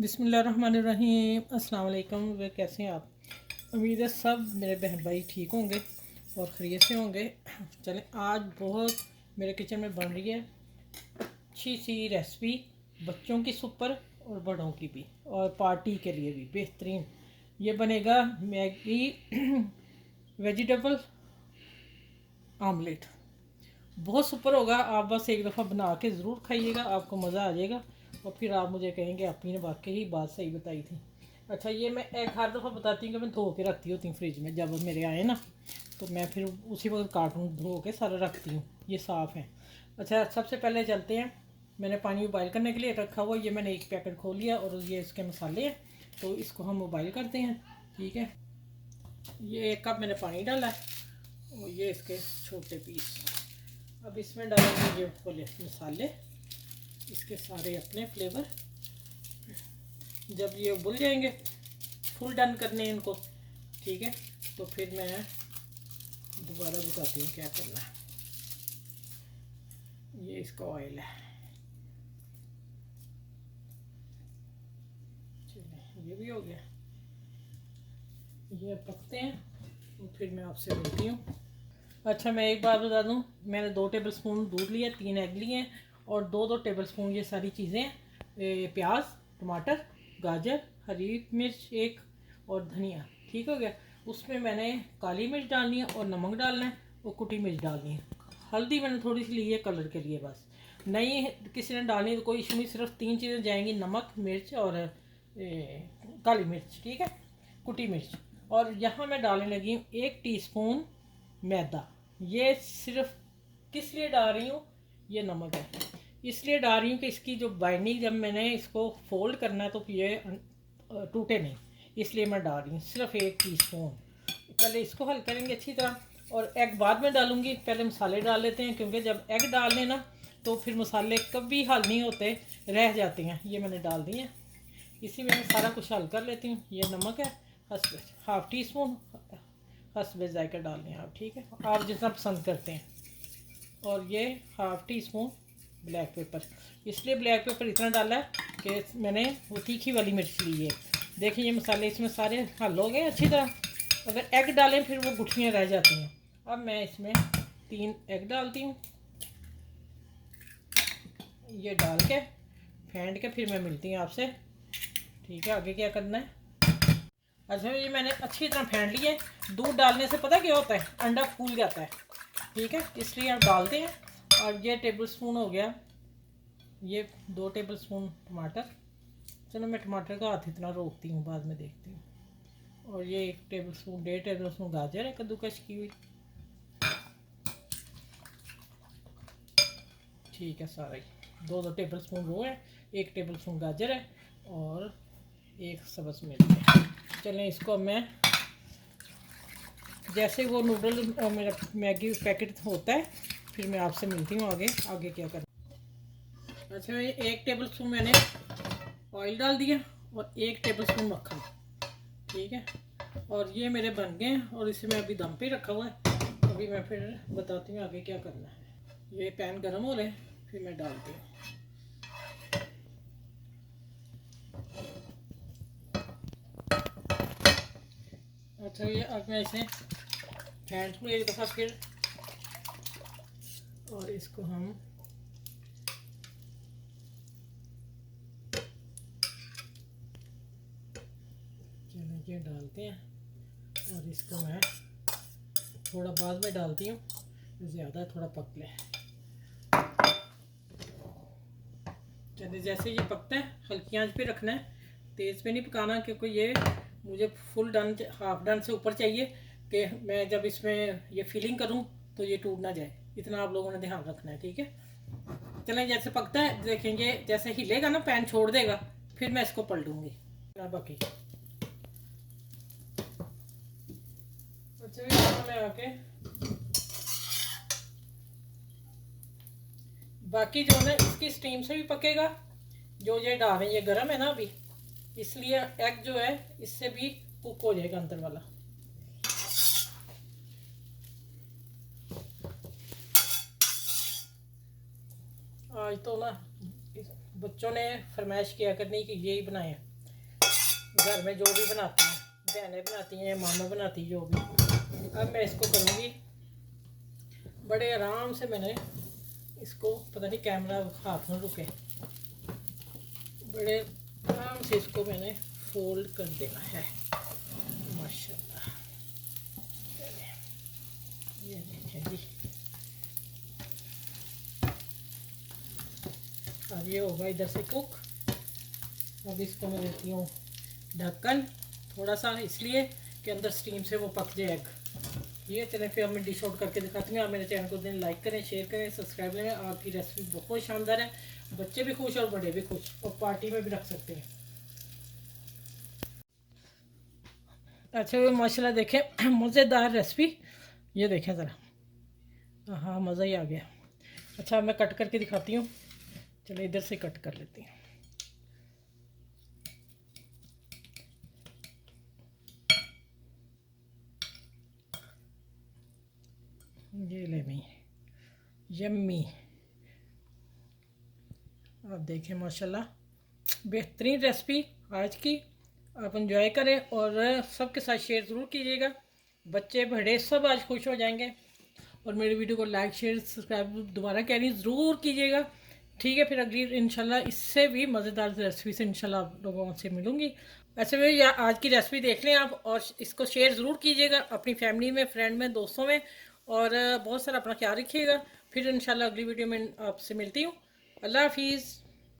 बिस्मिल्लाहिर्रहमानिर्रहीम। अस्सलाम वालेकुम। वे कैसे हैं आप? उम्मीद है सब मेरे बहन भाई ठीक होंगे और ख़ैरियत से होंगे। चलें, आज बहुत मेरे किचन में बन रही है अच्छी सी रेसिपी, बच्चों की सुपर और बड़ों की भी, और पार्टी के लिए भी बेहतरीन। ये बनेगा मैगी वेजिटेबल आमलेट। बहुत सुपर होगा। आप बस एक दफ़ा बना के ज़रूर खाइएगा, आपको मज़ा आ जाएगा और फिर आप मुझे कहेंगे आपने वाकई ही बात सही बताई थी। अच्छा, ये मैं एक हर दफ़ा बताती हूँ कि मैं धो के रखती होती हूँ फ्रिज में। जब मेरे आए ना तो मैं फिर उसी वक्त कार्टून धो के सारा रखती हूँ, ये साफ़ है। अच्छा, सबसे पहले चलते हैं। मैंने पानी उबाइल करने के लिए रखा हुआ, ये मैंने एक पैकेट खोल लिया और ये इसके मसाले हैं, तो इसको हम उबाइल करते हैं। ठीक है, ये 1 कप मैंने पानी डाला है और ये इसके छोटे पीस। अब इसमें डालेंगे ये वाले मसाले, इसके सारे अपने फ्लेवर। जब ये उबल जाएंगे, फुल डन करने हैं इनको, ठीक है, तो फिर मैं दोबारा बताती हूँ क्या करना है। ये इसका ऑयल है। चलिए, ये भी हो गया। ये पकते हैं तो फिर मैं आपसे मिलती हूँ। अच्छा, मैं एक बात बता दूँ, मैंने 2 टेबल स्पून दूध लिया, 3 एग लिए हैं और 2-2 टेबल स्पून ये सारी चीज़ें, प्याज, टमाटर, गाजर, हरी मिर्च 1 और धनिया। ठीक हो गया। उसमें मैंने काली मिर्च डालनी है और नमक डालना है और कुटी मिर्च डालनी है। हल्दी मैंने थोड़ी सी ली है कलर के लिए, बस नहीं किसी ने डालनी तो कोई इशू नहीं। सिर्फ 3 चीज़ें जाएंगी, नमक, मिर्च और काली मिर्च, ठीक है, कुटी मिर्च। और यहाँ मैं डालने लगी हूँ 1 टीस्पून मैदा। ये सिर्फ किस लिए डाल रही हूँ, ये नमक है इसलिए डाल रही हूँ कि इसकी जो बाइंडिंग, जब मैंने इसको फोल्ड करना है तो ये टूटे नहीं, इसलिए मैं डाल रही हूँ सिर्फ 1 टीस्पून। पहले इसको हल करेंगे अच्छी तरह और एग बाद में डालूंगी। पहले मसाले डाल लेते हैं, क्योंकि जब एग डाल लें ना तो फिर मसाले कभी हल नहीं होते, रह जाते हैं। ये मैंने डाल दिए, इसी में मैं सारा कुछ हल कर लेती हूँ। ये नमक है, हाफ टी स्पून हसबे जायका डालने हैं आप, ठीक है, आप जितना पसंद करते हैं। और ये half tea spoon black pepper. इसलिए ब्लैक पेपर इतना डाला है कि मैंने वो तीखी वाली मिर्च ली है। देखिए, ये मसाले इसमें सारे हल हो गए अच्छी तरह। अगर एग डालें फिर वो गुठलियाँ रह जाती हैं। अब मैं इसमें 3 एग डालती हूँ। ये डाल के फेंट के फिर मैं मिलती हूँ आपसे, ठीक है, आगे क्या करना है। अच्छा, ये मैंने अच्छी तरह फेंट लिया है। दूध डालने से पता क्या होता है, अंडा फूल जाता है, ठीक है, इसलिए आप डालते हैं। और ये टेबल स्पून हो गया, ये 2 टेबल स्पून टमाटर। चलो, मैं टमाटर का हाथ इतना रोकती हूँ, बाद में देखती हूँ। और ये 1 टेबल स्पून 1.5 टेबल स्पून गाजर है कद्दूकस की हुई, ठीक है, सारा ही 2-2 टेबल स्पून वो है, 1 टेबल स्पून गाजर है और 1 सब्ज़ मिर्च है। चलें, इसको मैं जैसे वो नूडल मेरा मैगी पैकेट होता है फिर मैं आपसे मिलती हूँ आगे आगे क्या करना। अच्छा, ये 1 टेबल स्पून मैंने ऑयल डाल दिया और 1 टेबल स्पून मक्खन, ठीक है। और ये मेरे बन गए हैं और इसे मैं अभी दम पे रखा हुआ है। अभी मैं फिर बताती हूँ आगे क्या करना है। ये पैन गर्म हो रहे हैं, फिर मैं डालती हूँ। अच्छा, ये अब मैं इसे फेंट लूँ 1 दफ़ा फिर, और इसको हम चलो ये डालते हैं। और इसको मैं थोड़ा बाद में डालती हूँ, ज़्यादा थोड़ा पक ले। चलिए, जैसे ये पकता है हल्की आंच पे रखना है, तेज़ पे नहीं पकाना, क्योंकि ये मुझे फुल डन, हाफ डन से ऊपर चाहिए कि मैं जब इसमें ये फिलिंग करूँ तो ये टूट ना जाए। इतना आप लोगों ने ध्यान रखना है, ठीक है। चलें, जैसे पकता है देखेंगे, जैसे हिलेगा ना पैन छोड़ देगा, फिर मैं इसको पलटूँगी। बाकी अच्छा, मैं आके बाकी जो है इसकी स्टीम से भी पकेगा। जो ये डाल रहे हैं ये गर्म है ना अभी, इसलिए एग जो है इससे भी कुक हो जाएगा अंदर वाला। आज तो ना बच्चों ने फरमाइश किया करनी कि यही बनाए, घर में जो भी बनाते हैं, बहनें बनाती हैं, मामा बनाती जो भी। अब मैं इसको करूँगी बड़े आराम से। मैंने इसको, पता नहीं कैमरा हाथ में रुके, बड़े आराम से इसको मैंने फोल्ड कर देना है। माशाल्लाह, ये देखें जी। अब ये होगा इधर से कुक। अब इसको मैं देती हूँ ढक्कन थोड़ा सा, इसलिए कि अंदर स्टीम से वो पक जाए एग। ये चलें फिर अब मैं डिश आउट करके दिखाती हूँ। आप मेरे चैनल को दिन लाइक करें, शेयर करें, सब्सक्राइब करें। आपकी रेसिपी बहुत शानदार है, बच्चे भी खुश और बड़े भी खुश, और पार्टी में भी रख सकते हैं। अच्छा वो माशाल्लाह देखें मज़ेदार रेसिपी, ये देखें ज़रा, हाँ मज़ा ही आ गया। अच्छा मैं कट करके दिखाती हूँ। चलो इधर से कट कर लेती हूँ। ये ले मी यम्मी, आप देखें माशाल्लाह बेहतरीन रेसिपी आज की। आप इंजॉय करें और सबके साथ शेयर ज़रूर कीजिएगा। बच्चे बड़े सब आज खुश हो जाएंगे। और मेरी वीडियो को लाइक शेयर सब्सक्राइब दोबारा कह रही ज़रूर कीजिएगा। ठीक है, फिर अगली इंशाल्लाह इससे भी मज़ेदार रेसिपी से इंशाल्लाह आप लोगों से मिलूँगी। ऐसे में या आज की रेसिपी देख लें आप, और इसको शेयर ज़रूर कीजिएगा अपनी फैमिली में, फ्रेंड में, दोस्तों में। और बहुत सारा अपना ख्याल रखिएगा। फिर इंशाल्लाह अगली वीडियो में आपसे मिलती हूँ। अल्लाह हाफिज़।